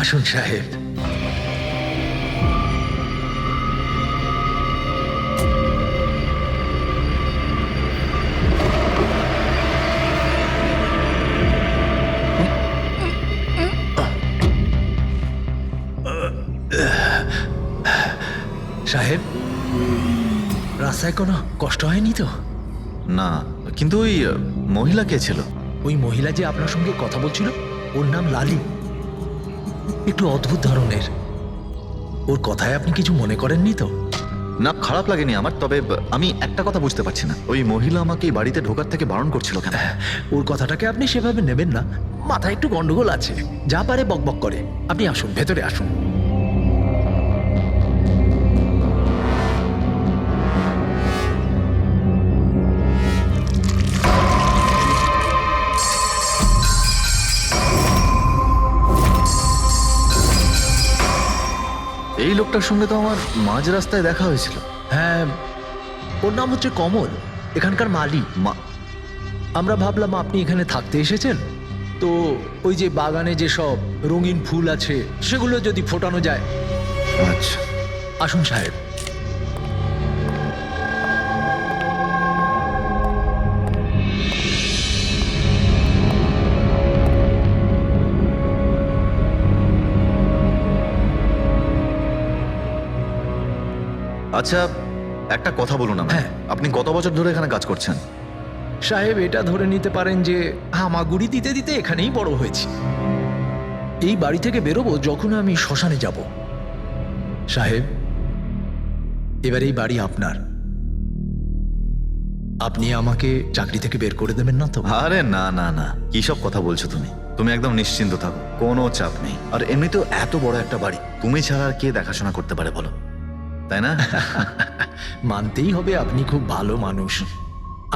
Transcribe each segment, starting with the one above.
আসুন সাহেব। সাহেব, রাস্তায় কোনো কষ্ট হয়নি তো? না, কিন্তু ওই মহিলা কে ছিল? ওই মহিলা যে আপনার সঙ্গে কথা বলছিল, ওর নাম লালি। একটু অদ্ভুত ধরনের। ওর কথায় আপনি কিছু মনে করেননি তো? না, খারাপ লাগেনি আমার, তবে আমি একটা কথা বুঝতে পারছি না, ওই মহিলা আমাকে এই বাড়িতে ঢোকার থেকে বারণ করছিল কেন? ওর কথাটাকে আপনি সেভাবে নেবেন না। মাথায় একটু গন্ডগোল আছে, যা পারে বকবক করে। আপনি আসুন, ভেতরে আসুন। এই লোকটার সঙ্গে তো আমার মাঝ রাস্তায় দেখা হয়েছিল। হ্যাঁ, ওর নাম হচ্ছে কমল, এখানকার মালি। আমরা ভাবলাম আপনি এখানে থাকতে এসেছেন, তো ওই যে বাগানে যে সব রঙিন ফুল আছে সেগুলো যদি ফোটানো যায়। আচ্ছা, আসুন সাহেব। আচ্ছা, একটা কথা বলুন আমায়। হ্যাঁ। আপনি কত বছর ধরে এখানে কাজ করছেন? সাহেব, এটা ধরে নিতে পারেন যে হামাগুড়ি দিতে দিতে এখানেই বড় হয়েছি। এই বাড়ি থেকে বেরোবো যখন আমি শ্মশানে যাব। সাহেব, এবার এই বাড়ি আপনার। আপনি আমাকে চাকরি থেকে বের করে দেবেন না তো? আরে না না না, কি সব কথা বলছো তুমি? তুমি একদম নিশ্চিন্ত থাকো, কোনো চাপ নেই। আর এমনিতেও এত বড় একটা বাড়ি তুমি ছাড়া আর কে দেখাশোনা করতে পারে বলো, তাই না? মানতেই হবে আপনি খুব ভালো মানুষ।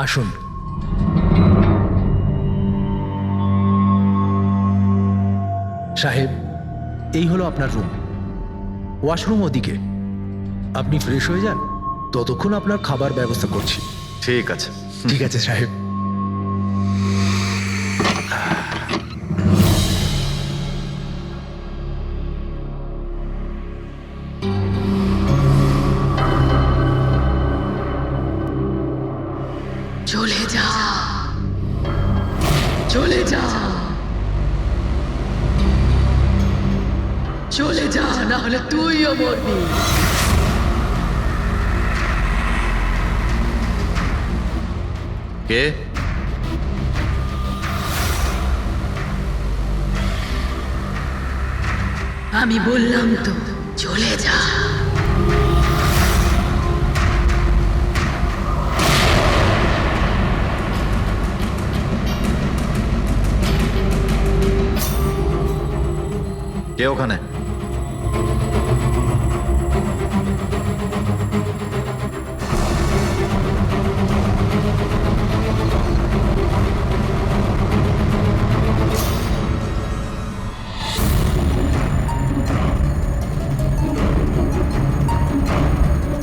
আসুন। সাহেব, এই হলো আপনার রুম। ওয়াশরুম ওদিকে। আপনি ফ্রেশ হয়ে যান, ততক্ষণ আপনার খাবার ব্যবস্থা করছি। ঠিক আছে। ঠিক আছে সাহেব। চলে যা, চলে যা, চলে যা, না হলে তুইও মরবি। কে? আমি বললাম তো, চলে যা। কে ওখানে?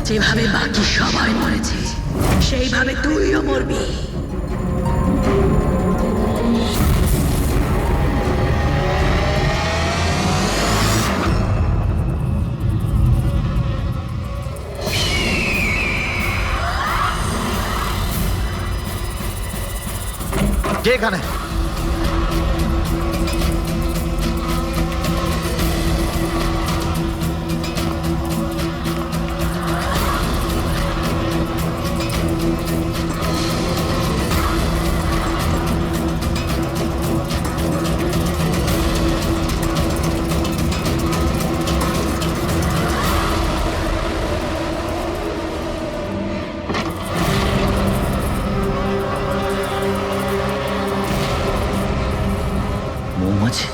যেভাবে বাকি সবাই মরেছে, সেইভাবে তুইও মরবি। কে এখানে? মৌমাছি?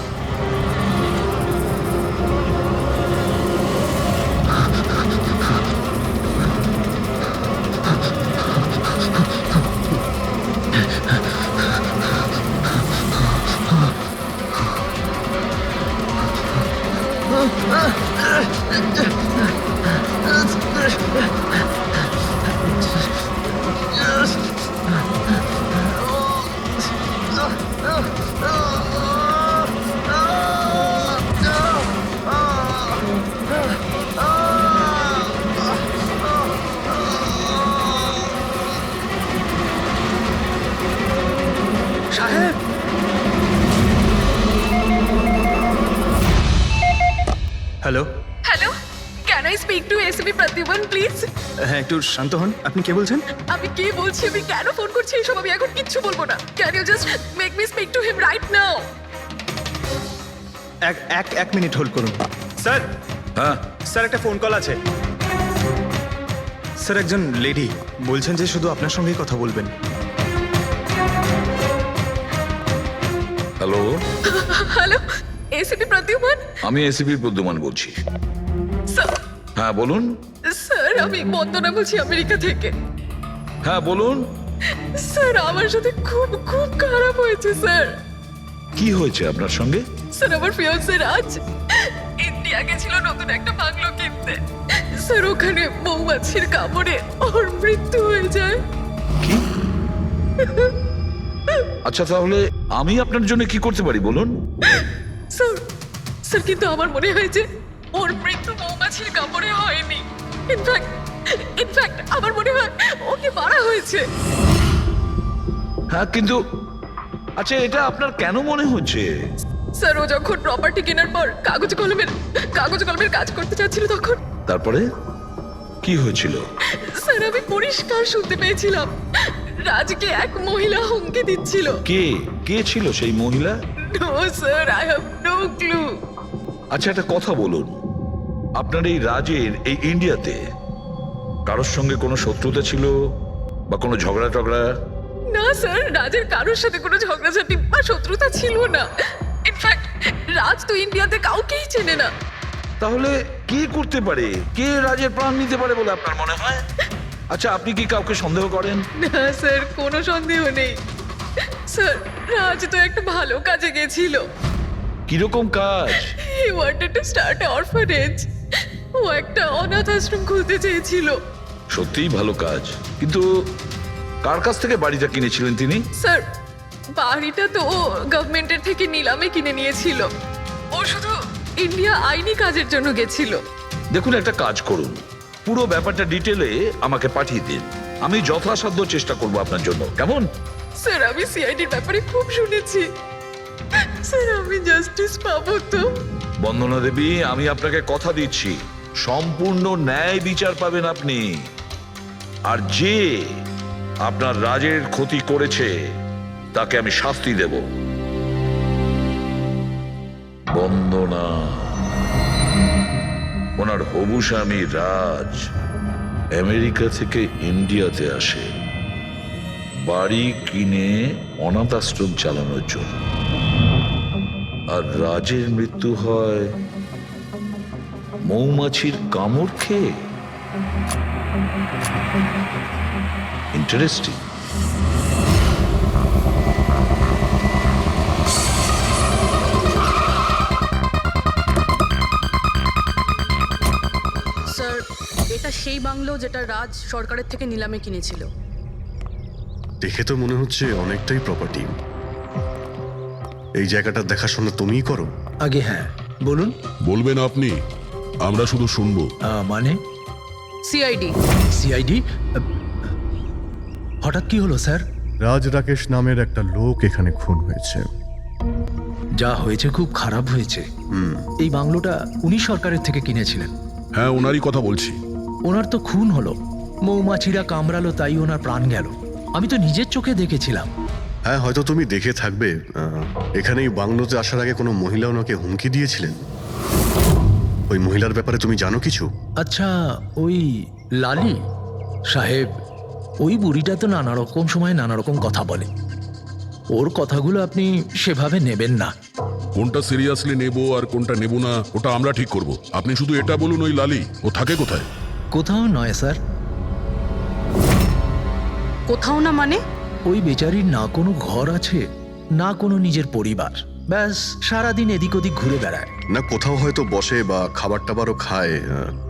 Hello. Hello, can I speak to SB Pratiman please? হ্যাঁ, একটু শান্ত হন। আপনি কে বলছেন? আমি কে বলছি, আমি কেন ফোন করছি এইসব আমি এখন কিচ্ছু বলবো না। Can you just make me speak to him right now? এক মিনিট হোল্ড করুন। স্যার, হ্যাঁ স্যার একটা ফোন কল আছে। স্যার একজন লেডি বলছেন যে শুধু আপনার সঙ্গেই কথা বলবেন। Hello, hello, SB Pratiman? আমি এসিপি প্রদ্যুমান বলছি। স্যার, হ্যাঁ বলুন। স্যার আমি বন্দনা বলছি আমেরিকা থেকে। হ্যাঁ বলুন, স্যার আমার সাথে খুব খুব খারাপ হয়েছে স্যার। কি হয়েছে আপনার সঙ্গে? স্যার আমার ফিয়ান্সে রাজ ইন্ডিয়া গেছিল নতুন একটা বাংলো কিনতে। স্যার ওখানে মৌমাছির কামড়ে ওর মৃত্যু হয়ে যায়। কি? আচ্ছা তাহলে আমি আপনার জন্য কি করতে পারি বলুন? স্যার, স্যার কিন্তু আমার মনে হয় যে ওর মৃত্যু মৌমাছির কামড়ে হয়নি। ইনফ্যাক্ট আমার মনে হয় ওকে মারা হয়েছে। হ্যাঁ কিন্তু আচ্ছা এটা আপনার কেন মনে হচ্ছে? স্যার ও যখন প্রপার্টি কেনার পর কাগজ কলমের কাজ করতে চাচ্ছিল তখন তারপরে কি হয়েছিল? স্যার আমি পরিষ্কার শুনতে পেয়েছিলাম রাজকে এক মহিলা হুমকি দিচ্ছিল। কে কে ছিল সেই মহিলা? No sir, I have no clue. আচ্ছা একটা কথা বলুন, আপনার এই রাজের এই ইন্ডিয়াতে কারোর সঙ্গে কোনো শত্রুতা ছিল বা কোনো ঝগড়া টগড়া? না স্যার, রাজের কারোর সাথে কোনো ঝগড়াঝাটি বা শত্রুতা ছিল না। ইনফ্যাক্ট রাজ তো ইন্ডিয়াতে কাউকেই চেনে না। তাহলে কে করতে পারে, কে রাজের প্রাণ নিতে পারে বলে আপনার মনে হয়? আচ্ছা আপনি কি কাউকে সন্দেহ করেন? না স্যার, কোনো সন্দেহ নেই। স্যার রাজ তো একটা ভালো কাজে গেছিল। কিরকম কাজ? He wanted to start a orphanage. ও একটা অনাথ আশ্রম খুলতে চেয়েছিল। সত্যিই ভালো কাজ, কিন্তু কার কাছ থেকে বাড়িটা কিনেছিলেন তিনি? স্যার বাড়িটা তো ও গভর্নমেন্টের থেকে নিলামে কিনে নিয়েছিল। ও শুধু ইন্ডিয়া আইনি কাজের জন্য গেছিল। দেখুন একটা কাজ করুন, পুরো ব্যাপারটা ডিটেলে আমাকে পাঠিয়ে দিন, আমি যথাসাধ্য চেষ্টা করব আপনার জন্য, কেমন? স্যার আমি সিআইডির ব্যাপারে খুব শুনেছি। স্যার আমি জাস্টিস পাবো তো? বন্দনা দেবী, আমি আপনাকে কথা দিচ্ছি সম্পূর্ণ ন্যায় বিচার পাবেন আপনি। আর যে আপনার রাজের ক্ষতি করেছে তাকে আমি শাস্তি দেব। বন্দনা, ওনার হবু স্বামী রাজ আমেরিকা থেকে ইন্ডিয়াতে আসে বাড়ি কিনে অনাথ আশ্রম চালানোর জন্য, আর রাজের মৃত্যু হয় মৌমাছির কামড় খেয়ে। ইন্টারেস্টিং। স্যার এটা সেই বাংলো যেটা রাজ সরকারের থেকে নিলামে কিনেছিল। দেখে তো মনে হচ্ছে অনেকটাই প্রপার্টি। এই জায়গাটা দেখাশোনা তুমিই করো? আগে হ্যাঁ বলুন। বলবেন আপনি, আমরা শুধু শুনবো। মানে সিআইডি। সিআইডি? হঠাৎ কি হলো স্যার? রাজ রাকেশ নামের একটা লোক এখানে খুন হয়েছে। যা হয়েছে খুব খারাপ হয়েছে। এই বাংলোটা উনি সরকারের থেকে কিনেছিলেন। হ্যাঁ ওনারই কথা বলছি। ওনার তো খুন হলো, মৌমাছিরা কামড়ালো, তাই ওনার প্রাণ গেল। আমি তো নিজের চোখে দেখেছিলাম। হ্যাঁ হয়তো তুমি দেখে থাকবে। এখানে এই বাংলোতে আসার আগে কোনো মহিলা ওনাকে হুমকি দিয়েছিলেন। ওই মহিলার ব্যাপারে তুমি জানো কিছু? আচ্ছা ওই লালি সাহেব, ওই বুড়িটা তো নানা রকম সময় নানা রকম কথা বলে। ওর কথাগুলো আপনি সেভাবে নেবেন না। কোনটা সিরিয়াসলি নেব আর কোনটা নেব না ওটা আমরা ঠিক করব। আপনি শুধু এটা বলুন, ওই লালি ও থাকে কোথায়? কোথাও নয় স্যার। কোথাও না মানে? ওই বেচারির না কোনো ঘর আছে, না কোনো নিজের পরিবার। ব্যাস সারাদিন এদিক ওদিক ঘুরে বেড়ায়। না কোথাও হয়তো বসে বা খাবার টাবারও খায়,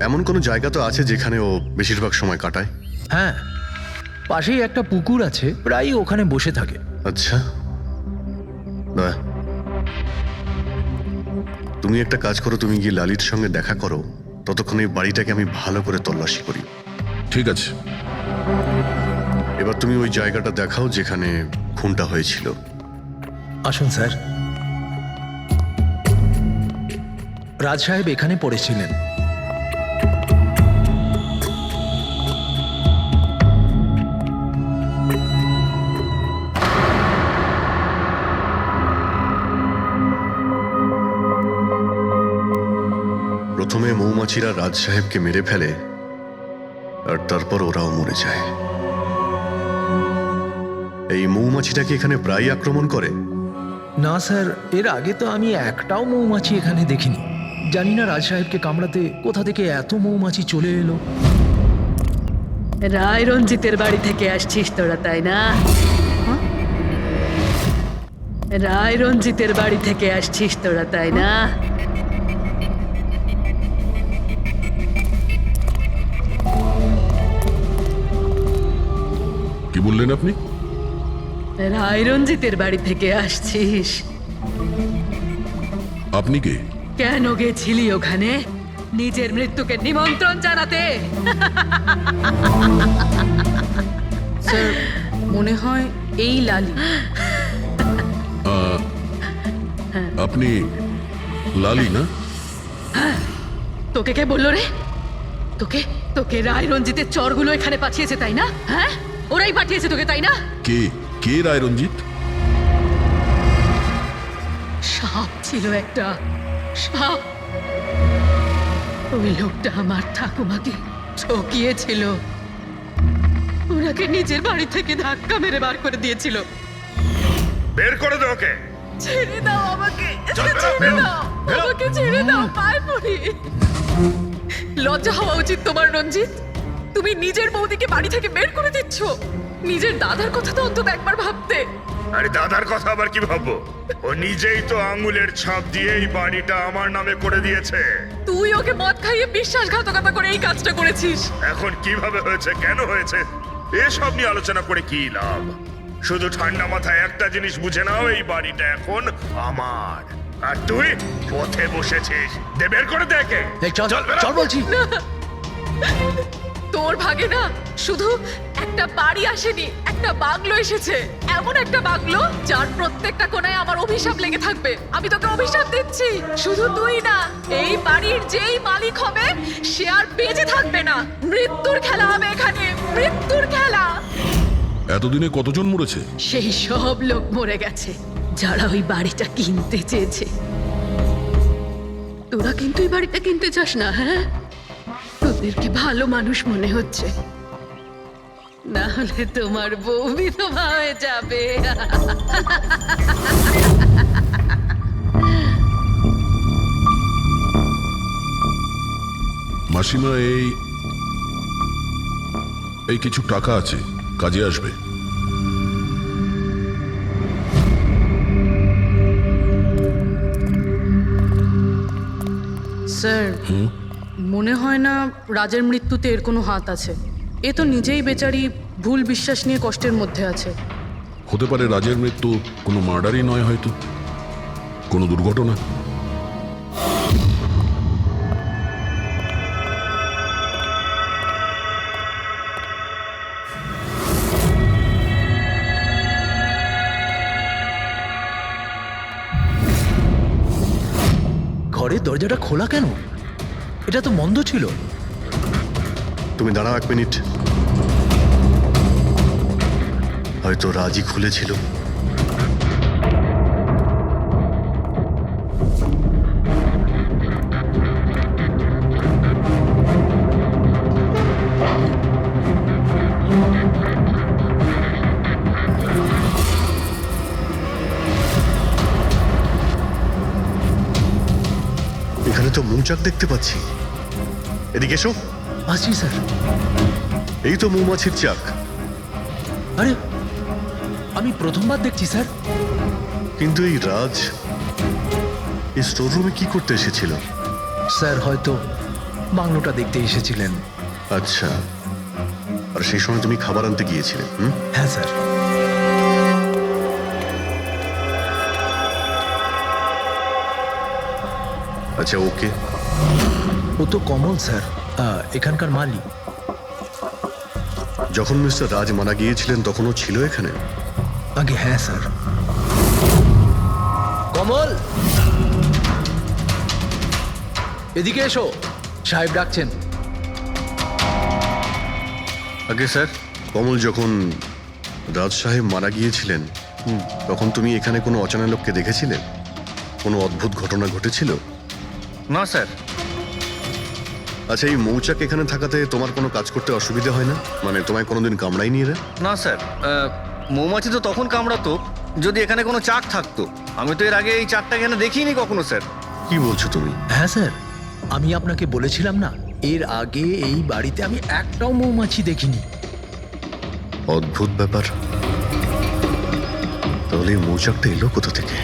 এমন কোনো জায়গা তো আছে যেখানে ও বেশিরভাগ সময় কাটায়? হ্যাঁ, পাশেই একটা পুকুর আছে, প্রায় ওখানে বসে থাকে। আচ্ছা, বাহ। তুমি একটা কাজ করো, তুমি গিয়ে লালির সঙ্গে দেখা করো, ততক্ষণ এই বাড়িটাকে আমি ভালো করে তল্লাশি করি। ঠিক আছে। এবার তুমি ওই জায়গাটা দেখাও যেখানে খুনটা হয়েছিল। আসুন স্যার। রাজ সাহেব এখানে পড়েছিলেন। প্রথমে মৌমাছিরা রাজ সাহেবকে মেরে ফেলে আর তারপর ওরাও মরে যায়। এই মৌমাছিটাকে এখানে প্রায় আক্রমণ করে। না স্যার, এর আগে তো আমি একটাও মৌমাছি এখানে দেখিনি। জানি না রাজ সাহেবকে কামড়াতে কোথা থেকে এত মৌমাছি চলে এলো। রায় রঞ্জিতের বাড়ি থেকে আসছিস তোরা, তাই না? রায় রঞ্জিতের বাড়ি থেকে আসছিস তোরা, তাই না? কি বললেন আপনি? রায় রঞ্জিতের বাড়ি থেকে আসছিস। আপনি কে? কেন গেছিলি ওখানে? নিজের মৃত্যুকে নিমন্ত্রণ জানাতে? স্যার মনে হয় এই লালি। আপনি লালি না? তোকে কে বললো রে? তোকে তোকে রায় রঞ্জিতের চরগুলো এখানে পাঠিয়েছে, তাই না? হ্যাঁ, ওরাই পাঠিয়েছে তোকে, তাই না? কে কে রায় রঞ্জিত? সাপ ছিল একটা, সাপ। ওই লোকটা আমার ঠাকুমাকে ঠকিয়েছিল। ওনাকে নিজের বাড়ি থেকে ধাক্কা মেরে বার করে দিয়েছিল। বের করে দে ওকে। ছেড়ে দাও আমাকে, ছেড়ে দাও আমাকে, ছেড়ে দাও, পায়ে পড়ি। লজ্জা হওয়া উচিত তোমার রঞ্জিত। তুমি নিজের বৌদিকে বাড়ি থেকে বের করে দিচ্ছ। নিজের দাদার কথা তো অন্তত একবার ভাবতে। আরে দাদার কথা আবার কি ভাববো? ও নিজেই তো আঙুলের ছাপ দিয়ে এই বাড়িটা আমার নামে করে দিয়েছে। তুই ওকে মদ খাইয়ে বিশ্বাসঘাতকতা করে এই কাজটা করেছিস। এখন কিভাবে হয়েছে, কেন হয়েছে, এসব নিয়ে আলোচনা করে কি লাভ? শুধু ঠান্ডা মাথায় একটা জিনিস বুঝে নাও, এই বাড়িটা এখন আমার। আর তুই পথে বসেছিস। দে বের করে দেখে। এই চল চল বলছি। তোর ভাগে না শুধু একটা বাড়ি আসেনি, একটা বাংলো এসেছে। এমন একটা বাংলো যার প্রত্যেকটা কোণায় আমার অভিশাপ লেগে থাকবে। আমি তোকে অভিশাপ দিচ্ছি। শুধু তুই না, এই বাড়ির যেই মালিক হবে সে আর বেঁচে থাকবে না। মৃত্যুর খেলা হবে এখানে, মৃত্যুর খেলা। এতদিনে কতজন মরেছে? সেই সব লোক মরে গেছে যারা ওই বাড়িটা কিনতে চেয়েছে। তোরা কিন্তু এই বাড়িটা কিনতে চাস না, হ্যাঁ? তোদেরকে ভালো মানুষ মনে হচ্ছে, না হলে তোমার বউ বিধবা হয়ে যাবে। মাসিমা, এই কিছু টাকা আছে, কাজে আসবে। স্যার মনে হয় না রাজের মৃত্যুতে এর কোনো হাত আছে। এ তো নিজেই বেচারি ভুল বিশ্বাস নিয়ে কষ্টের মধ্যে আছে। হতে পারে রাজের মৃত্যু কোনো মার্ডারই নয়, হয়তো কোনো দুর্ঘটনা। ঘরের দরজাটা খোলা কেন? এটা তো বন্ধ ছিল। তুমি দাঁড়াও 1 মিনিট। হয়তো রাজই খুলেছিল। এখানে তো মৌচাক দেখতে পাচ্ছি। এদিকে এসো। আসছি স্যার। এই তো মৌমাছির চাক। আরে আমি প্রথমবার দেখছি স্যার। কিন্তু এই রাজ এই স্টোর রুমে কি করতে এসেছিল? স্যার হয়তো বাংলোটা দেখতে এসেছিলেন। আচ্ছা, আর সেই সময় তুমি খাবার আনতে গিয়েছিলে? হ্যাঁ স্যার। আচ্ছা, ওকে। ও তো কমল স্যার, এখানকার মালিক। যখন মিস্টার রাজ মারা গিয়েছিলেন তখন ও ছিল এখানে? আগে হ্যাঁ স্যার। কমল, এদিকে এসো, সাহেব ডাকছেন। আগে স্যার, কমল যখন রাজ সাহেব মারা গিয়েছিলেন তখন তুমি এখানে কোনো অচেনা লোককে দেখেছিলে? কোনো অদ্ভুত ঘটনা ঘটেছিল? না স্যার। আচ্ছা, এই মৌচাক এখানে থাকাতে তোমার কোনো কাজ করতে অসুবিধা হয় না? মানে তোমায় কোনোদিন কামড়ায়নি এরা? না স্যার, মৌমাছি তো তখন কামড়াতো যদি এখানে কোনো চাক থাকতো। আমি তো এর আগে এই চাকটা এখানে দেখিনি কখনো স্যার। কি বলছো তুমি? হ্যাঁ স্যার, আমি আপনাকে বলেছিলাম না, এর আগে এই বাড়িতে আমি একটাও মৌমাছি দেখিনি। অদ্ভুত ব্যাপার। তাহলে এই মৌচাকটা এলো কোথা থেকে?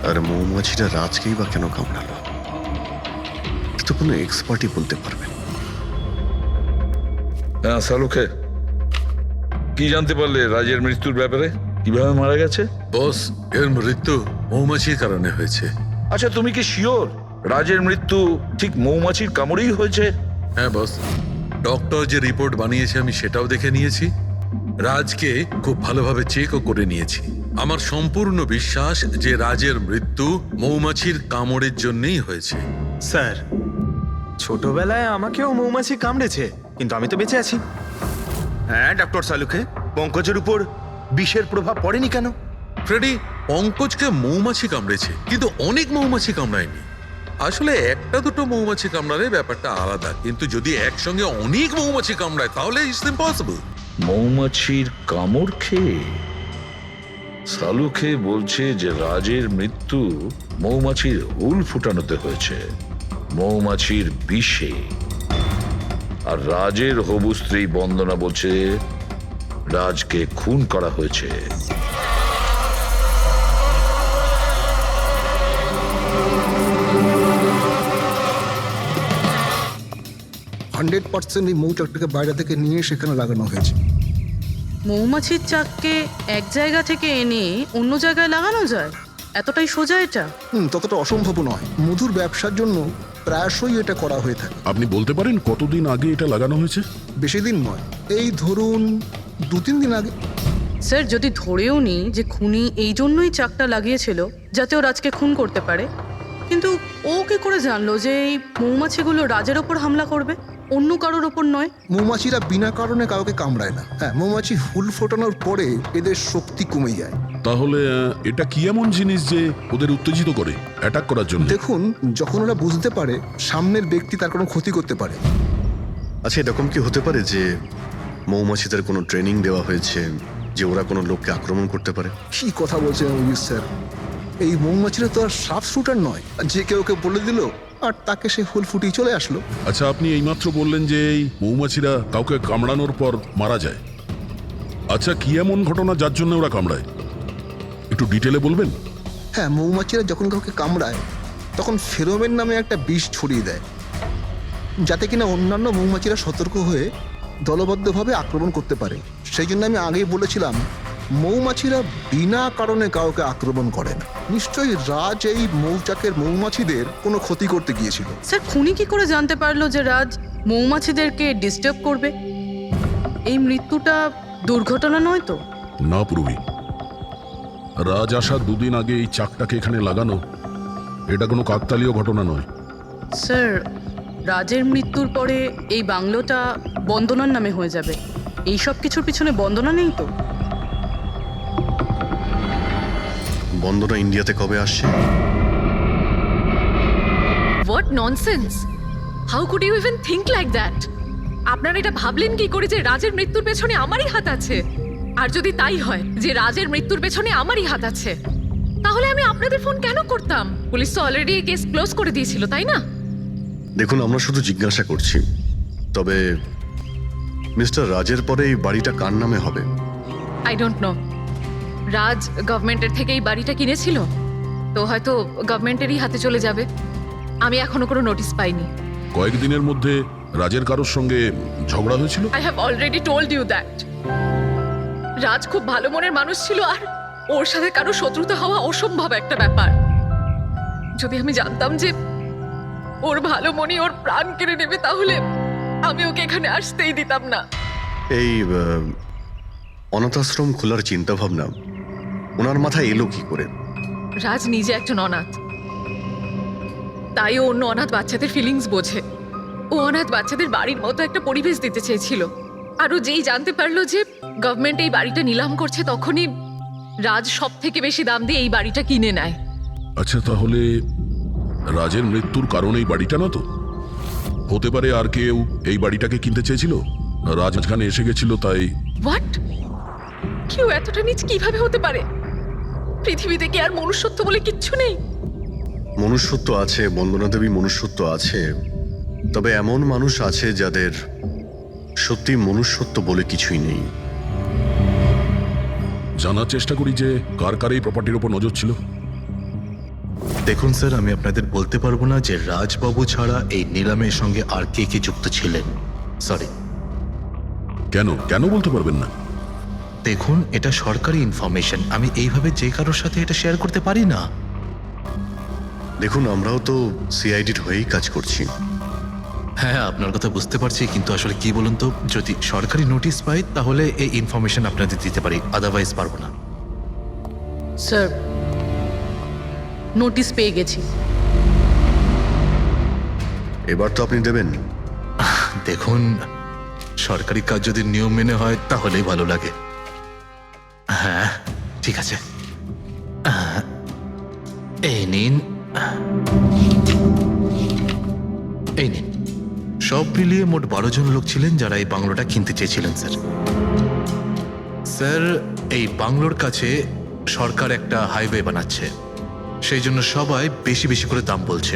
আর মৌমাছিটা রাজকেই বা কেন কামড়ালো? তো কোনো এক্সপার্টই বলতে পারবে। হ্যাঁ সালুকে, কি জানতে পারলে রাজের মৃত্যুর ব্যাপারে? কিভাবে মারা গেছে? বস, এর মৃত্যু মৌমাছির কারণে হয়েছে। আচ্ছা, তুমি কি শিওর রাজের মৃত্যু ঠিক মৌমাছির কামড়েই হয়েছে? হ্যাঁ বস, ডক্টর যে রিপোর্ট বানিয়েছে আমি সেটাও দেখে নিয়েছি। রাজকে খুব ভালোভাবে চেকও করে নিয়েছি। আমার সম্পূর্ণ বিশ্বাস যে রাজের মৃত্যু মৌমাছির কামড়ের জন্যই হয়েছে। স্যার, ছোটবেলায় আমাকেও মৌমাছি কামড়েছে, কিন্তু আমি তো বেঁচে আছি। হ্যাঁ ডক্টর সালুকে, পঙ্কজের উপর বিষের প্রভাব পড়েনি কেন? ফ্রেডি, পঙ্কজকে মৌমাছি কামড়েছে, কিন্তু অনেক মৌমাছি কামড়ায়নি। আসলে একটা দুটো মৌমাছি কামড়ালে ব্যাপারটা আলাদা, কিন্তু যদি একসঙ্গে অনেক মৌমাছি কামড়ায় তাহলে ইটস ইম্পসিবল। মৌমাছির কামড় খেয়ে? সালুকে বলছে যে রাজের মৃত্যু মৌমাছির হুল ফুটানোতে হয়েছে, মৌমাছির বিষে। আর রাজের হবু স্ত্রী বন্দনা বলছে রাজকে খুন করা হয়েছে। 100% এই মৌচাকটাকে বাইরে থেকে নিয়ে সেখানে লাগানো হয়েছে। মৌমাছির চাককে এক জায়গা থেকে এনে অন্য জায়গায় লাগানো যায়? এতটাই সোজা এটা? ততটা অসম্ভব নয়। মধুর ব্যবসার জন্য প্রায়শই এটা করা হয়ে থাকে। আপনি বলতে পারেন কতদিন আগে এটা লাগানো হয়েছে? বেশি দিন নয়, এই ধরুন 2-3 দিন আগে। স্যার, যদি ধরেও নিই যে খুনি এই জন্যই চাকটা লাগিয়েছিল যাতে ও রাজকে খুন করতে পারে, কিন্তু ও কি করে জানলো যে এই মৌমাছিগুলো রাজের ওপর হামলা করবে, অন্য কারোর ওপর নয়? মৌমাছিরা বিনা কারণে কাউকে কামড়ায় না। হ্যাঁ, মৌমাছি হুল ফোটানোর পরে এদের শক্তি কমে যায়। তাহলে এটা কি এমন জিনিস যে ওদের উত্তেজিত করে অ্যাটাক করার জন্য? দেখুন, যখন ওরা বুঝতে পারে সামনের ব্যক্তি তার কোনো ক্ষতি করতে পারে। আচ্ছা, এরকম কি হতে পারে যে মৌমাছিদের কোনো ট্রেনিং দেওয়া হয়েছে যে ওরা কোনো লোককে আক্রমণ করতে পারে? কি কথা বলছেন অভিজিৎ স্যার? এই মৌমাছিরা তো আর সাফ শুটার নয় যে কেউ ওকে বলে দিল আর তাকে সে হুল ফুটিয়ে চলে আসলো। আচ্ছা, আপনি এইমাত্র বললেন যে এই মৌমাছিরা কাউকে কামড়ানোর পর মারা যায়। আচ্ছা, কি এমন ঘটনা যার জন্য ওরা কামড়ায়? একটু ডিটেলে বলবেন? হ্যাঁ, মৌমাছিরা যখন কাউকে কামড়ায় তখন ফেরোমেন নামে একটা বিষ ছড়িয়ে দেয়, যাতে কিনা অন্যান্য মৌমাছিরা সতর্ক হয়ে দলবদ্ধভাবে আক্রমণ করতে পারে। সেই জন্য আমি আগেই বলেছিলাম মৌমাছিরা বিনা কারণে কাউকে আক্রমণ করে না। নিশ্চয়ই রাজ এই মৌচাকের মৌমাছিদের কোনো ক্ষতি করতে গিয়েছিল। স্যার, খুনি কি করে জানতে পারলো যে রাজ মৌমাছিদেরকে ডিস্টার্ব করবে? এই মৃত্যুটা দুর্ঘটনা নয় তো? না পূর্বী, রাজ আসার 2 দিন আগে এই চাকটাকে এখানে লাগানো এটা কোনো কাকতালীয় ঘটনা নয়। স্যার, রাজের মৃত্যুর পরে এই বাংলোটা বন্দনার নামে হয়ে যাবে। এই সব কিছুর পিছনে বন্দনা নেই তো? বন্দনা ইন্ডিয়াতে কবে আসছে? What nonsense! How could you even think like that? আপনারা এটা ভাবলেন কি করে যে রাজের মৃত্যুর পেছনে আমারই হাত আছে? আর যদি তাই হয় যে রাজের মৃত্যুর পেছনে আমারই হাত আছে, তাহলে আমি আপনাদের ফোন কেন করতাম? পুলিশ তো অলরেডি কেস ক্লোজ করে দিয়েছিল, তাই না? দেখুন, আমরা শুধু জিজ্ঞাসা করছি। তবে মিস্টার রাজের পরে এই বাড়িটা কার নামে হবে? I don't know. রাজ গভর্নমেন্টের থেকে এই বাড়িটা কিনেছিল, তো হয়তো গভর্নমেন্টেরই হাতে চলে যাবে। আমি এখনো কোনো নোটিশ পাইনি। কয়েকদিনের মধ্যে রাজের কারোর সঙ্গে ঝগড়া হয়েছিল? I have already told you that. Raj খুব ভালো মনের মানুষ ছিল, আর ওর সাথে কারো শত্রুতা হওয়া অসম্ভব একটা ব্যাপার। যদি আমি জানতাম যে ওর ভালো মনই ওর প্রাণ কেড়ে নেবে, তাহলে আমি ওকে এখানে আসতেই দিতাম না। এই অনাথাশ্রম খোলার চিন্তা ভাবনা ওনার মাথায় এলো কি করে? রাজ নিজে একজন অনাথ। তাই ও অন্য অনাথ বাচ্চাদের ফিলিংস বোঝে। ও অনাথ বাচ্চাদের বাড়ির মতো একটা পরিবেশ দিতে চেয়েছিল। আর ও যেই জানতে পারলো যে গভর্নমেন্ট এই বাড়িটা নিলাম করছে, তখনই রাজ সব থেকে বেশি দাম দিয়ে এই বাড়িটা কিনে নেয়। আচ্ছা, তাহলে রাজের মৃত্যুর কারণ এই বাড়িটা না তো? হতে পারে আর কেউ এই বাড়িটাকে কিনতে চেয়েছিল, রাজ এখানে এসে গেছিল তাই। হোয়াট? কেউ এতটা নিচ কিভাবে হতে পারে? পৃথিবীতে কি আর মনুষ্যত্ব বলে কিচ্ছু নেই? মনুষ্যত্ব আছে বন্দনা দেবী, মনুষ্যত্ব আছে, তবে এমন মানুষ আছে যাদের সত্যি মনুষ্যত্ব বলে কিছুই নেই। জানার চেষ্টা করি যে কার কার এই প্রপার্টির উপর নজর ছিল। দেখুন স্যার, আমি আপনাদের বলতে পারবো না যে রাজবাবু ছাড়া এই নিলামের সঙ্গে আর কে কে যুক্ত ছিলেন। সরি। কেন কেন বলতে পারবেন না? দেখুন, এটা সরকারি ইনফরমেশন, আমি এইভাবে যে কারোর সাথে এটা শেয়ার করতে পারি না। দেখুন, আমরাও তো সিআইডির হয়েই কাজ করছি। হ্যাঁ, আপনার কথা বুঝতে পারছি, কিন্তু আসলে কি বলুন তো, যদি সরকারি নোটিশ পাই তাহলে এই ইনফরমেশন আপনাদের দিতে পারি, আদারওয়াইজ পারবো না। স্যার, নোটিশ পেয়ে গেছি। এবার তো আপনি দেবেন। দেখুন, সরকারি কাজ যদি নিয়ম মেনে হয় তাহলেই ভালো লাগে। হ্যাঁ, ঠিক আছে। এই নিন, এই নিন। সব মিলিয়ে মোট 12 জন লোক ছিলেন যারা এই বাংলোটা কিনতে চেয়েছিলেন স্যার। স্যার, এই বাংলোর কাছে সরকার একটা হাইওয়ে বানাচ্ছে, সেই জন্য সবাই বেশি বেশি করে দাম বলছে,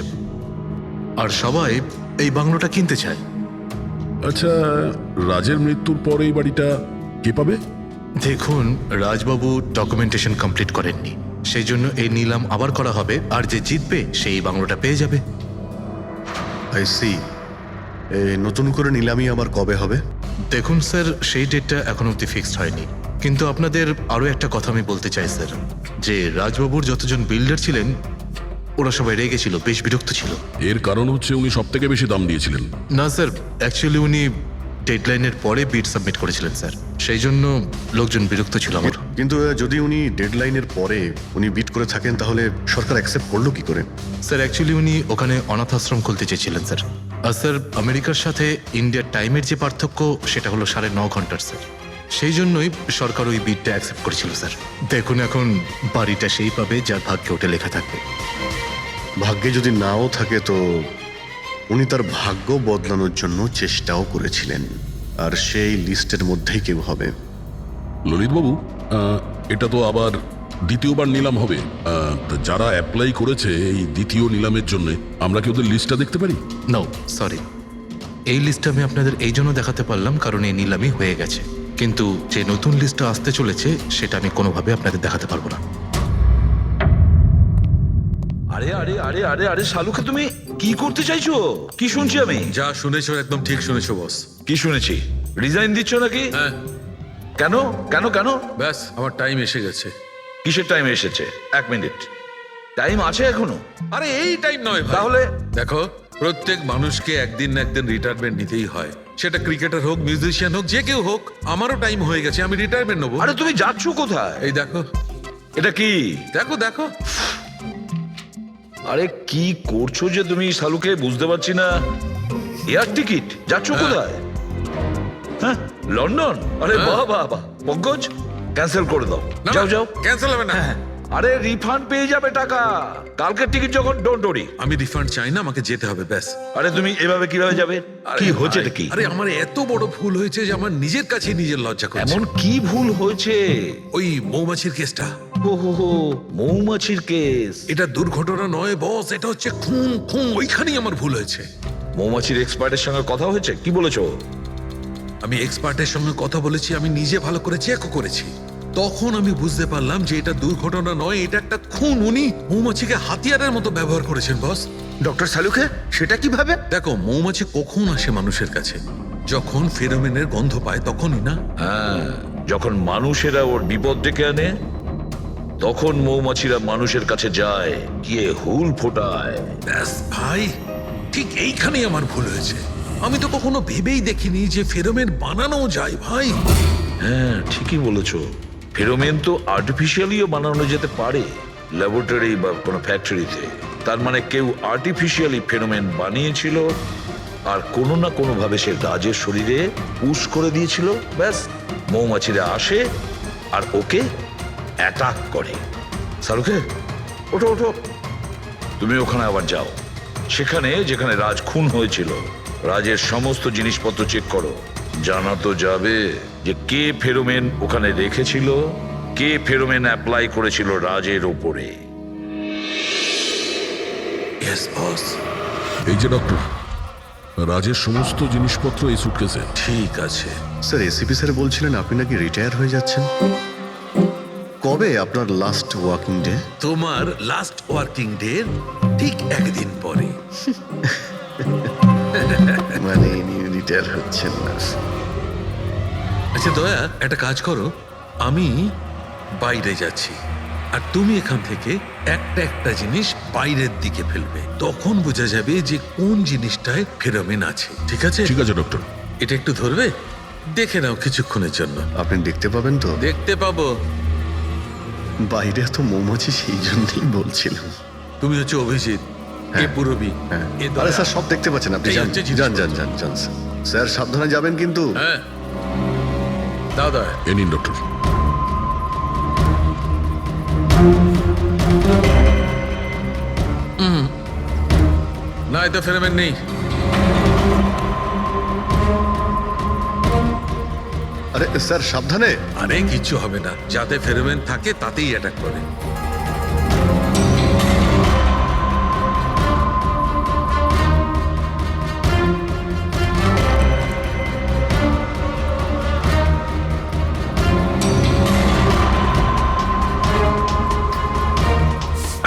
আর সবাই এই বাংলোটা কিনতে চায়। আচ্ছা, রাজের মৃত্যুর পর এই বাড়িটা কে পাবে? দেখুন, রাজবাবু ডকুমেন্টেশন কমপ্লিট করেননি, সেই জন্য এই নিলাম আবার করা হবে, আর যে জিতবে সেই বাংলোটা পেয়ে যাবে। I see. নতুন করে নিলামি আবার কবে হবে? দেখুন স্যার, সেই ডেটটা এখন অবধি ফিক্সড হয়নি, কিন্তু আপনাদের আরও একটা কথা আমি বলতে চাই স্যার, যে রাজবাবুর যতজন বিল্ডার ছিলেন ওরা সবাই রেগে ছিল, বেশ বিরক্ত ছিল। এর কারণ হচ্ছে উনি সব থেকে বেশি দাম দিয়েছিলেন। না স্যার, অ্যাকচুয়ালি উনি ডেডলাইনের পরে বিড সাবমিট করেছিলেন স্যার, সেই জন্য লোকজন বিরক্ত ছিল আমার। কিন্তু যদি উনি ডেডলাইনের পরে উনি বিট করে থাকেন তাহলে সরকার অ্যাকসেপ্ট করলো কি করে? স্যার, অ্যাকচুয়ালি উনি ওখানে অনাথ আশ্রম খুলতে চেয়েছিলেন স্যার। আর স্যার, আমেরিকার সাথে ইন্ডিয়ার টাইমের যে পার্থক্য সেটা হলো 9.5 ঘন্টার স্যার, সেই জন্যই সরকার ওই বিডটা অ্যাকসেপ্ট করেছিল স্যার। দেখুন, এখন বাড়িটা সেই পাবে যার ভাগ্যে ওটা লেখা থাকবে। ভাগ্যে যদি নাও থাকে তো উনি তার ভাগ্য বদলানোর জন্য চেষ্টাও করেছিলেন, আর সেই লিস্টের মধ্যেই কেউ হবে। ললিতবাবু, এটা তো আবার দ্বিতীয়বার নিলাম হবে। তা যারা অ্যাপ্লাই করেছে এই দ্বিতীয় নিলামের জন্য, আমরা কি ওদের লিস্টটা দেখতে পারি? নো সরি, এই লিস্টটা আমি আপনাদের এই জন্য দেখাতে পারলাম কারণ এই নিলামই হয়ে গেছে, কিন্তু যে নতুন লিস্টটা আসতে চলেছে সেটা আমি কোনোভাবে আপনাদের দেখাতে পারবো না। আরে আরে আরে আরে আরে শালুকে, তুমি কি করতে চাইছো? কি শুনছি আমি? যা শুনেছো একদম ঠিক শুনেছো বস। কি শুনেছি? রিজাইন দিচ্ছ নাকি? হ্যাঁ। কেন কেন কেন? ব্যাস, আমার টাইম এসে গেছে। কিসের টাইম এসেছে? 1 মিনিট টাইম আছে এখনো? আরে এই টাইম নয় ভাই। তাহলে দেখো, প্রত্যেক মানুষকে একদিন না একদিন রিটায়ারমেন্ট নিতেই হয়, সেটা ক্রিকেটার হোক, মিউজিশিয়ান হোক, যে কেউ হোক। আমারও টাইম হয়ে গেছে, আমি রিটায়ারমেন্ট নেবো। আরে তুমি যাচ্ছ কোথায়? এই দেখো, এটা কি? দেখো দেখো। আরে কি করছো যে তুমি শালুকে, বুঝতে পারছি না। Air ticket? যাচ্ছ কোথায়? হ্যাঁ, লন্ডন? আরে বাহ বাহ বাহ। পঙ্কজ, ক্যান্সেল করে দাও, না, যাও যাও। ক্যান্সেল হবে না। আরে রিফান্ড পেয়ে যাবে টাকা, কালকের টিকিট যখন, ডোন্ট ওরি। আমি রিফান্ড চাই না, আমাকে যেতে হবে ব্যাস। আরে তুমি এভাবে কিভাবে যাবে? কি হচ্ছে কি? আরে আমার এত বড় ভুল হয়েছে যে আমার নিজের কাছে নিজের লজ্জা করছে। এমন কি ভুল হয়েছে? ওই মৌমাছির কেসটা। ও হো হো, মৌমাছির কেস। এটা দুর্ঘটনা নয় বস, এটা হচ্ছে খুন। খুন, ওইখানেই আমার ভুল হয়েছে। মৌমাছির এক্সপার্টের সঙ্গে কথা হয়েছে? কি বলেছো? আমি এক্সপার্টের সঙ্গে কথা বলেছি, আমি নিজে ভালো করে চেকও করেছি। তখন আমি বুঝতে পারলাম যে এটা দুর্ঘটনা নয়, এটা একটা খুন। উনি মৌমাছিকে হাতিয়ারের মতো ব্যবহার করেছেন বস। ডক্টর শালুকে, সেটা কিভাবে? দেখো, মৌমাছি কখন আসে মানুষের কাছে? যখন ফেরোমেনের গন্ধ পায় তখনই না? হ্যাঁ, যখন মানুষেরা ওর বিপদ ডেকে আনে তখন মৌমাছিরা মানুষের কাছে যায়, গিয়ে হুল ফোটায়। ব্যাস ভাই, ঠিক এইখানেই আমার ভুল হয়েছে। আমি তো কখনো ভেবেই দেখিনি যে ফেরোমেন বানানো যায় ভাই। হ্যাঁ, ঠিকই বলেছো। ফেরোমেন তো আর্টিফিশিয়ালিও বানানো যেতে পারে, ল্যাবরেটরি বা কোনো ফ্যাক্টরিতে। তার মানে কেউ আর্টিফিশিয়ালি ফেনোমেন বানিয়েছিল আর কোনো না কোনো ভাবে সে রাজের শরীরে পুশ করে দিয়েছিল। ব্যাস, মৌমাছিরা আসে আর ওকে অ্যাটাক করে। শাহরুখে, ওঠো ওঠো, তুমি ওখানে আবার যাও। সেখানে যেখানে রাজ খুন হয়েছিল রাজের সমস্ত জিনিসপত্র চেক করো। জানা তো যাবে যে কে ফেরোমেন ওখানে রেখেছিল, কে ফেরোমেন অ্যাপ্লাই করেছিল রাজের ওপরে। Yes boss. এই যে ডক্টর, রাজের সমস্ত জিনিসপত্র এই সুটকেসে। ঠিক আছে। স্যার এসিপি স্যার বলছিলেন আপনি নাকি রিটায়ার হয়ে যাচ্ছেন। কবে আপনার লাস্ট ওয়ার্কিং ডে? তোমার লাস্ট ওয়ার্কিং ডে ঠিক একদিন পরে। মানে রিটায়ার হচ্ছেন না? আচ্ছা দয়া, একটা কাজ করো, আমি বাইরে যাচ্ছি আর তুমি এখান থেকে একটা একটা জিনিস বাইরের দিকে ফেলবে, তখন বোঝা যাবে যে কোন জিনিসটায় ফেরোমেন আছে। ঠিক আছে? ঠিক আছে ডক্টর। এটা একটু ধরবে, দেখে নাও কিছুক্ষণের জন্য। আপনি দেখতে পাবেন তো? দেখতে পাবো। বাইরে তো মৌমাছি, সেই জন্যই বলছিলাম। তুমি হচ্ছে অভিজিৎ, এ পুরবী, এ দয়া। আরে স্যার সব দেখতে পাচ্ছেন আপনি। এই যান হচ্ছে যান যান জিনিসপত্র। যান যান স্যার। স্যার সাবধানে যাবেন কিন্তু। হ্যাঁ দাও দয়া। এ নিন ডক্টর। না, এতে ফেরোমেন নেই। আরে স্যার সাবধানে। আরে কিচ্ছু হবে না, যাতে ফেরোমেন থাকে তাতেই অ্যাটাক করে।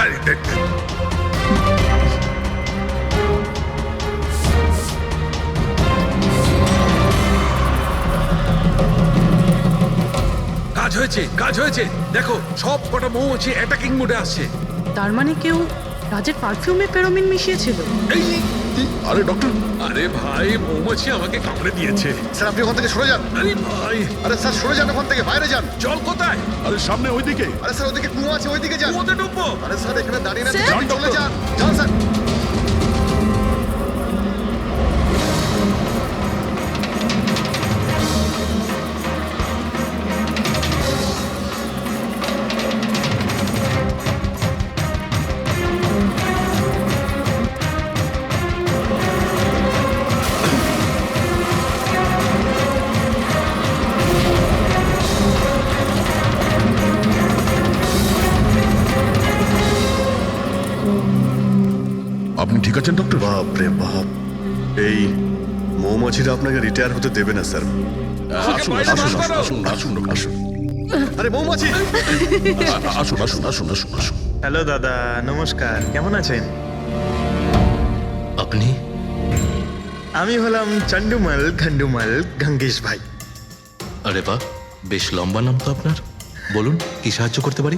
আরে দেখ, কাজ হয়েছে, কাজ হয়েছে। দেখো, সব কটা মৌমাছি অ্যাটাকিং মোডে আসছে। তার মানে কেউ রাজের পারফিউমে ফেরোমিন মিশিয়েছিল। এই, আরে ডক্টর, আরে ভাই, মৌমাছি আমাকে কামড়ে দিয়েছে। স্যার আপনি ওখান থেকে সরে যান। আরে ভাই, আরে স্যার সরে যান ওখান থেকে, বাইরে যান। জল কোথায়? আরে সামনে ওইদিকে। আরে স্যার ওদিকে কুয়ো আছে, ওইদিকে যান। কুয়োতে ডুববো? আরে স্যার এখানে দাঁড়িয়ে না, স্যার? যান, চলে যান। যান স্যার। আপনি ঠিক আছেন ডক্টর? বাপ রে বাপ, এই মৌমাছিরা আপনাকে রিটায়ার হতে দেবে না স্যার। আসুন বাইরে আসুন বার করো। আসুন আসুন আসুন আরে মৌমাছি! আসুন আসুন আসুন আসুন আসুন। হ্যালো দাদা, নমস্কার, কেমন আছেন? আপনি? আমি হলাম চন্ডুমাল খন্ডুমাল গঙ্গেশ ভাই। আরে বাহ, বেশ লম্বা নাম তো আপনার। বলুন, কি সাহায্য করতে পারি?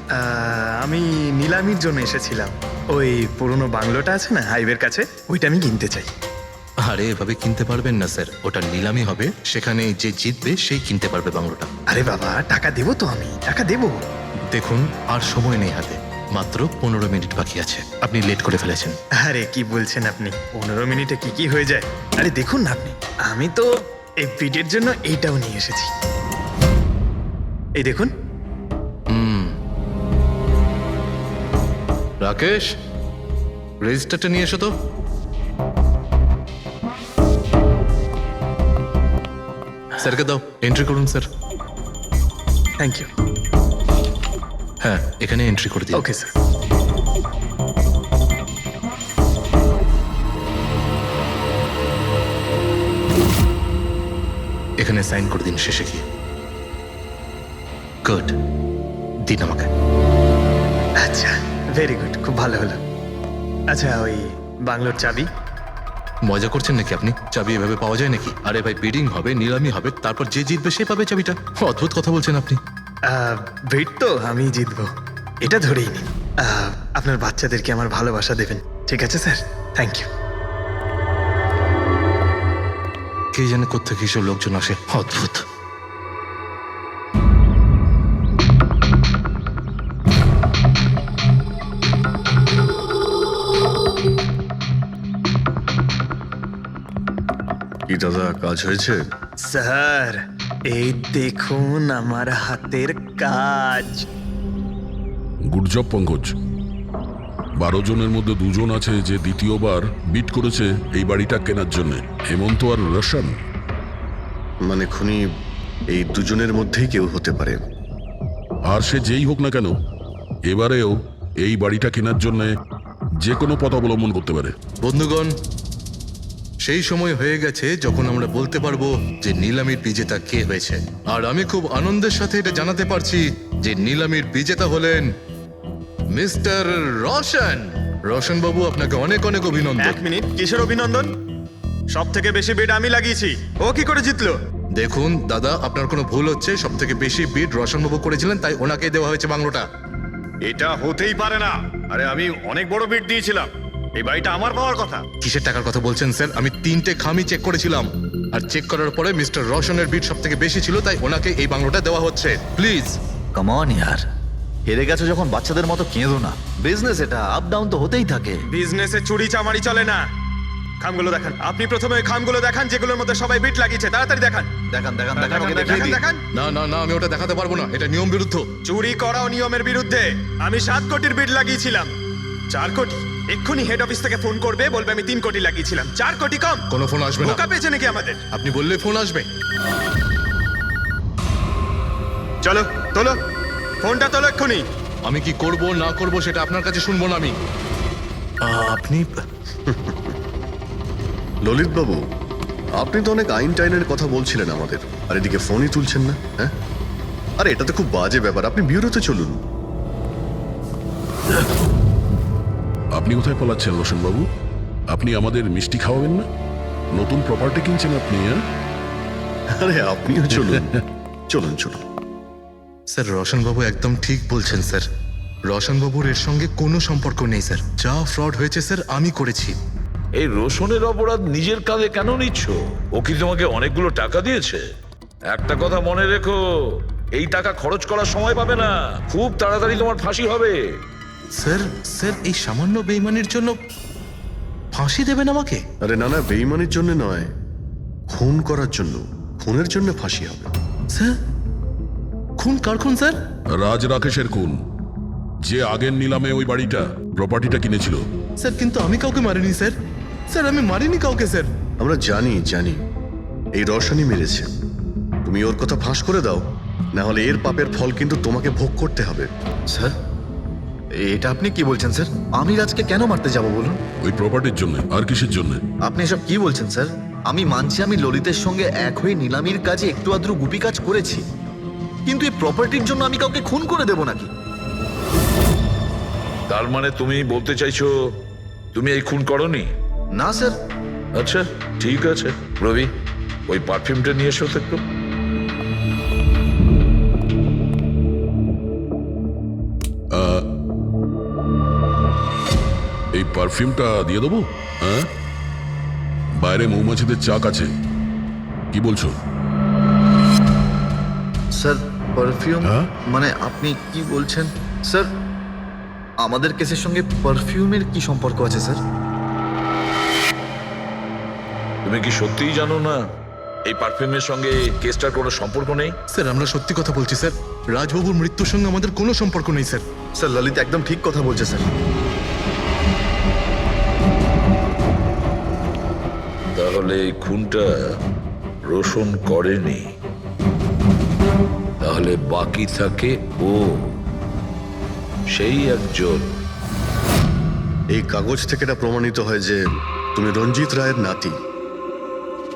আমি নিলামির জন্য এসেছিলাম। ওই পুরনো বাংলোটা আছে না হাইওয়ের কাছে, ওইটা আমি কিনতে চাই। আরে এভাবে কিনতে পারবেন না স্যার, ওটা নিলামি হবে, সেখানে যে জিতবে সেই কিনতে পারবে বাংলোটা। আরে বাবা, টাকা দেবো তো, আমি টাকা দেবো। দেখুন, আর সময় নেই হাতে, মাত্র 15 মিনিট বাকি আছে। আপনি লেট করে ফেলেছেন। আরে কি বলছেন আপনি, 15 মিনিটে কি কি হয়ে যায়? আরে দেখুন না আপনি, আমি তো এই পিটের জন্য এইটাও নিয়ে এসেছি। এই দেখুন। রাকেশ, রেজিস্টারটা নিয়ে এসো তো। স্যারকে দাও, এন্ট্রি করুন স্যার। Thank you. হ্যাঁ, এখানে এন্ট্রি করে দিন। Okay sir. এখানে সাইন করে দিন শেষে গিয়ে। গুড, দিন আমাকে। আচ্ছা, ভেরি গুড, খুব ভালো হলো। আচ্ছা, ওই বাংলোর চাবি? মজা করছেন নাকি আপনি? চাবি এভাবে পাওয়া যায় নাকি? আরে ভাই, বিডিং হবে, নিলামি হবে, তারপর যে জিতবে সে পাবে চাবিটা। অদ্ভুত কথা বলছেন আপনি। ভেট তো আমি জিতবো, এটা ধরেই নিন। আপনার বাচ্চাদেরকে আমার ভালোবাসা দেবেন, ঠিক আছে স্যার? Thank you. কে জানে কোত্থেকে এসব লোকজন আসে, অদ্ভুত। কি দাদা কাজ হয়েছে? স্যার এই দেখুন আমার হাতের কাজ। Good job Pankaj. 12 জনের মধ্যে 2 জন আছে যে দ্বিতীয়বার বিট করেছে এই বাড়িটা কেনার জন্য, হেমন্ত আর রোশন। মানে খুনি এই দুজনের মধ্যেই কেউ হতে পারে। আর সে যেই হোক না কেন, এবারেও এই বাড়িটা কেনার জন্য যে কোনো পথ অবলম্বন করতে পারে। বন্ধুগণ, সেই সময় হয়ে গেছে যখন আমরা বলতে পারবো যে নিলামির বিজেতা কে হয়েছে। আর আমি খুব আনন্দের সাথে এটা জানাতে পারছি যে নিলামির বিজেতা হলেন মিস্টার রোশন। রোশন বাবু, আপনাকে অনেক অনেক অভিনন্দন। 1 মিনিট, কিসের অভিনন্দন? সব থেকে বেশি বিড আমি লাগিয়েছি, ও কি করে জিতলো? দেখুন দাদা, আপনার কোনো ভুল হচ্ছে। সব থেকে বেশি বিড রোশন বাবু করেছিলেন, তাই ওনাকেই দেওয়া হয়েছে বাংলোটা। এটা হতেই পারে না। আরে আমি অনেক বড় বিড দিয়েছিলাম, এই বাড়িটা আমার পাওয়ার কথা। কিসের টাকার কথা বলছেন স্যার? আমি 3টে খামি চেক করেছিলাম, আর চেক করার পরে মিস্টার রোশনের বিড সব থেকে বেশি ছিল, তাই ওনাকে এই বাংলোটা দেওয়া হচ্ছে। প্লিজ। কাম অন ইয়ার, হেরে গেছো যখন বাচ্চাদের মতো কেঁদো না। বিজনেস এটা, আপ ডাউন তো হতেই থাকে। বিজনেসে চুরি চামারি চলে না। খামগুলো দেখান, আপনি প্রথমে ওই খামগুলো দেখান যেগুলোর মধ্যে সবাই বিট লাগিয়েছে। তাড়াতাড়ি দেখান। দেখান দেখান দেখান, ওকে দেখিয়ে দিই। দেখান। না না না, আমি ওটা দেখাতে পারবো না, এটা নিয়ম বিরুদ্ধ। চুরি করাও নিয়মের বিরুদ্ধে। আমি 7 কোটির বিড লাগিয়েছিলাম। 4 কোটি? এক্ষুনি হেড অফিস থেকে ফোন করবে, বলবে আমি 3 কোটি লাগিয়েছিলাম। 4 কোটি কম? কোনো ফোন আসবে না। বোকা পেয়েছে নাকি আমাদের? আপনি বললে ফোন আসবে। চলো তোলো, ফোনটা তোলো এক্ষুনি। আমি কি করব না করব সেটা আপনার কাছে শুনবো না আমি। আপনি ললিত বাবু, আপনি তো অনেক আইন টাইনের কথা বলছিলেন আমাদের, আর এদিকে ফোনই তুলছেন না। হ্যাঁ, আরে এটা তো খুব বাজে ব্যাপার। আপনি ব্যুরোতে চলুন। আপনি কোথায় পালাচ্ছেন রোশন বাবু? আপনি আমাদের মিষ্টি খাওয়াবেন না? নতুন প্রপার্টি কিনছেন আপনি, হ্যাঁ? আরে আপনিও চলুন। চলুন চলুন। স্যার, রোশন বাবু একদম ঠিক বলছেন স্যার। রোশন বাবুর এর সঙ্গে কোনো সম্পর্ক নেই স্যার। যা ফ্রড হয়েছে স্যার আমি করেছি। এই রোশনের অপরাধ নিজের কাঁধে কেন নিচ্ছ? ও কি তোমাকে অনেকগুলো টাকা দিয়েছে? একটা কথা মনে রেখো, এই টাকা খরচ করার সময় পাবে না। খুব তাড়াতাড়ি তোমার ফাঁসি হবে। স্যার স্যার, এই সামান্য বেইমানির জন্য ফাঁসি দেবেন আমাকে? আরে না না, বেইমানির জন্য নয়, খুন করার জন্য। খুনের জন্য ফাঁসি হবে। স্যার, খুন কার খুন স্যার? রাজ রাকেশের খুন, যে আগের নিলামে ওই বাড়িটা প্রপার্টিটা কিনেছিল। স্যার, কিন্তু আমি কাউকে মারিনি স্যার। স্যার, আমি মারিনি কাউকে স্যার। আমরা জানি জানি, এই রসানি মেরেছে। তুমি ওর কথা ফাঁস করে দাও, না হলে এর পাপের ফল কিন্তু তোমাকে ভোগ করতে হবে। স্যার, এটা আপনি কি বলছেন স্যার? আমি রাজকে কেন মারতে যাব বলুন? ওই প্রপার্টির জন্য। আর কিসের জন্য? আপনি এসব কি বলছেন স্যার? আমি মানছি আমি ললিতের সঙ্গে এক হয়ে নিলামির কাজে একটু আদ্র গুপি কাজ করেছি, কিন্তু এই প্রপার্টির জন্য আমি কাউকে খুন করে দেব নাকি? তার মানে তুমি বলতে চাইছো তুমি এই খুন করনি? না স্যার। আচ্ছা ঠিক আছে, রবি ওই পারফিউমটা নিয়ে এসো তো একটু। এই পারফিউমটা দিয়ে দেবো? হ্যাঁ, বাইরে মৌমাছিদের চাক আছে, কি বলছো? Sir, perfume? হ্যাঁ? মানে আপনি কি বলছেন স্যার? আমাদের কেসের সঙ্গে পারফিউমের কি সম্পর্ক আছে স্যার? তুমি কি সত্যিই জানো না এই পারফিউমের সঙ্গে কেসটার কোনো সম্পর্ক নেই? স্যার, আমরা সত্যি কথা বলছি স্যার। রাজবাবুর মৃত্যুর সঙ্গে আমাদের কোনো সম্পর্ক নেই স্যার। স্যার, ললিত একদম ঠিক কথা বলছে স্যার। তাহলে এই খুনটা রোশন করেনি, তাহলে বাকি থাকে ও, সেই একজন। এই কাগজ থেকে এটা প্রমাণিত হয় যে তুমি রঞ্জিত রায়ের নাতি।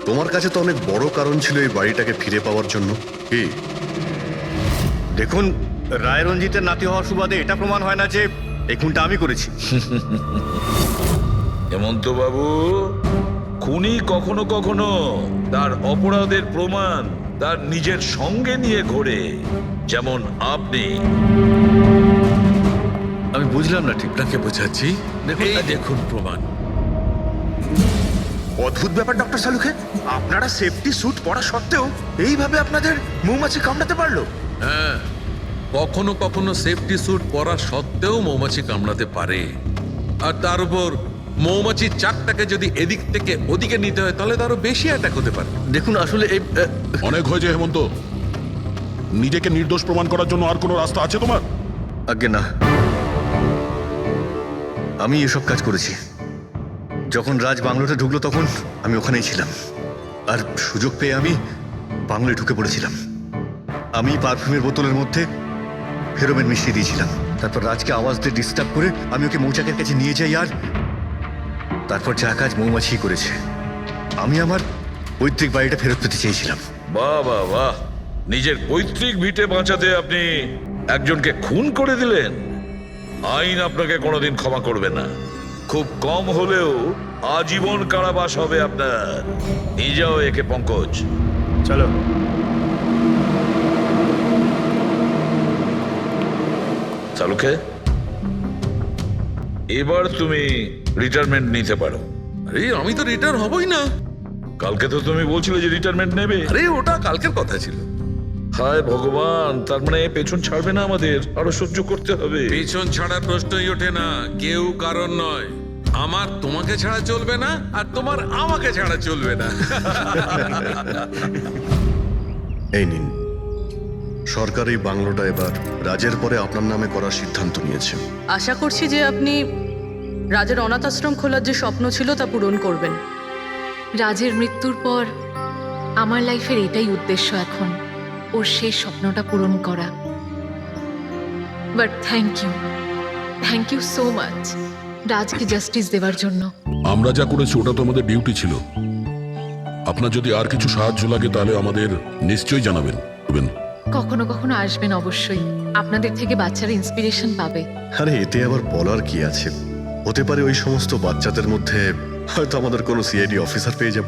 তোমার কাছে তো অনেক বড় কারণ ছিল এই বাড়িটাকে ফিরে পাওয়ার জন্য। কি? দেখুন, রায় রঞ্জিতের নাতি হওয়ার সুবাদে এটা প্রমাণ হয় না যে এই খুনটা আমি করেছি। হেমন্ত বাবু, খুনি কখনো কখনো তার অপরাধের প্রমাণ তার নিজের সঙ্গে নিয়ে ঘোরে, যেমন আপনি। আমি বুঝলাম না ঠিক। আপনাকে বোঝাচ্ছি, এই দেখুন প্রমাণ। অদ্ভুত ব্যাপার ডক্টর সালুখে, আপনারা সেফটি স্যুট পরা সত্ত্বেও এইভাবে আপনাদের মৌমাছি কামড়াতে পারলো? হ্যাঁ, কখনো কখনো সেফটি স্যুট পরা সত্ত্বেও মৌমাছি কামড়াতে পারে। আর তার উপর মৌমাছির চাকটাকে যদি এদিক থেকে ওদিকে নিতে হয় তাহলে তো আরো বেশি অ্যাটাক হতে পারে। দেখুন আসলে এই অনেক হয়েছে হেমন্ত, নিজেকে নির্দোষ প্রমাণ করার জন্য আর কোনো রাস্তা আছে তোমার? আগে না, আমি এসব কাজ করেছি। যখন রাজ বাংলোতে ঢুকলো তখন আমি ওখানেই ছিলাম, আর সুযোগ পেয়ে আমি বাংলোয় ঢুকে পড়েছিলাম। আমি পারফিউমের বোতলের মধ্যে ফেরোমেন মিশিয়ে দিয়েছিলাম। তারপর রাজকে আওয়াজ দিয়ে ডিস্টার্ব করে আমি ওকে মৌচাকের কাছে নিয়ে যাই, আর তারপর যা কাজ মৌমাছি করেছে। আমি আমার পৈতৃক বাড়িটা ফেরত পেতে চেয়েছিলাম। বাহ বাহ বাহ, নিজের পৈতৃক ভিটে বাঁচাতে আপনি একজনকে খুন করে দিলেন। আইন আপনাকে কোনোদিন ক্ষমা করবে না। খুব কম হলেও আজীবন কারাবাস হবে আপনার। নিয়ে যাও একে পঙ্কজ। চলো। চালুকে, এবার তুমি রিটায়ারমেন্ট নিতে পারো। আরে আমি তো রিটায়ার হবই না। কালকে তো তুমি বলছিলে যে রিটায়ারমেন্ট নেবে। আরে ওটা কালকের কথা ছিল। হায় ভগবান, তার মানে পেছন ছাড়বে না, আমাদের আরো সহ্য করতে হবে। পেছন ছাড়ার প্রশ্নই ওঠে না, কেউ কারণ নয়। আমার তোমাকে ছাড়া চলবে না, আর তোমার আমাকে ছাড়া চলবে না। এই নিন, সরকার এই বাংলোটা এবার রাজের পরে আপনার নামে করার সিদ্ধান্ত নিয়েছে। আশা করছি যে আপনি রাজের অনাথ আশ্রম খোলার যে স্বপ্ন ছিল তা পূরণ করবেন। রাজের মৃত্যুর পর আমার লাইফের এটাই উদ্দেশ্য এখন, ওর শেষ স্বপ্নটা পূরণ করা। But thank you so much রাজকে জাস্টিস দেওয়ার জন্য। আমরা যা করেছি ওটা তো আমাদের ডিউটি ছিল। আপনার যদি আর কিছু সাহায্য লাগে তাহলে আমাদের নিশ্চয়ই জানাবেন। কখনো কখনো আসবেন অবশ্যই, আপনাদের থেকে বাচ্চারা ইন্সপিরেশন পাবে। আরে এতে আবার বলার কি আছে? হতে পারে ওই সমস্ত বাচ্চাদের মধ্যে হয়তো আমাদের কোনো সিআইডি অফিসার পেয়ে যাব।